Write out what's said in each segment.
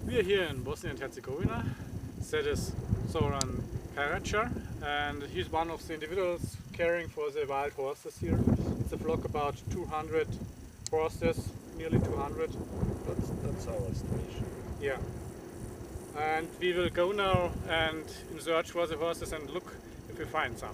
We are here in Bosnia and Herzegovina. That is Zoran Karacar, and he's one of the individuals caring for the wild horses here. It's a flock about 200 horses, nearly 200. That's our station. Yeah. And we will go now and search for the horses and look if we find some.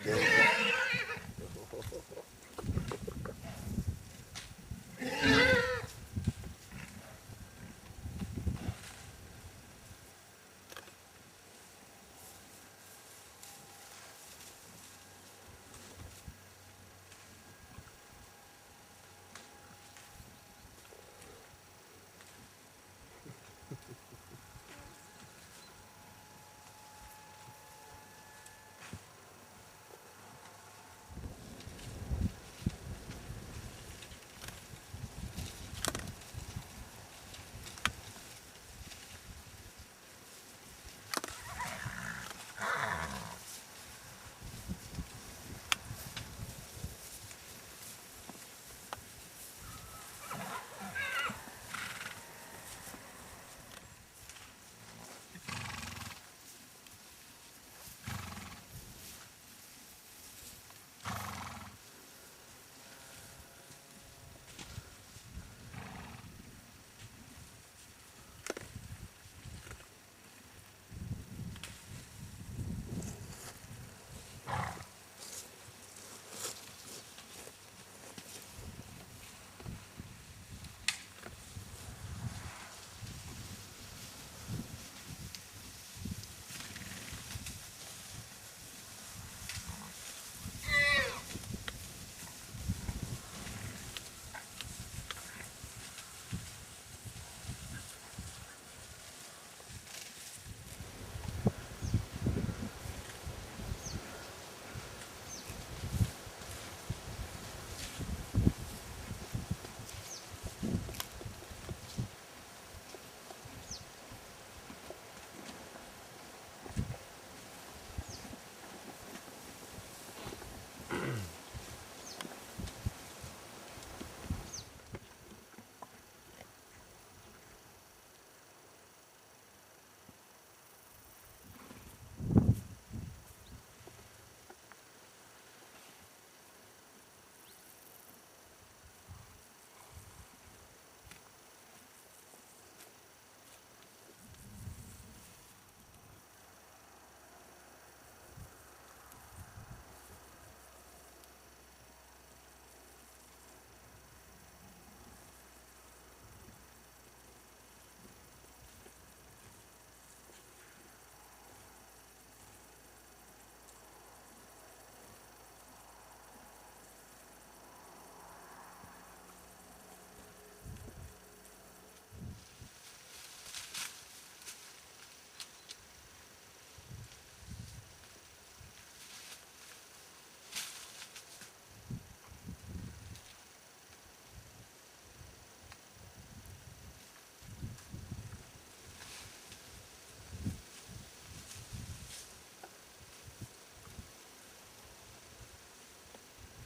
Yeah.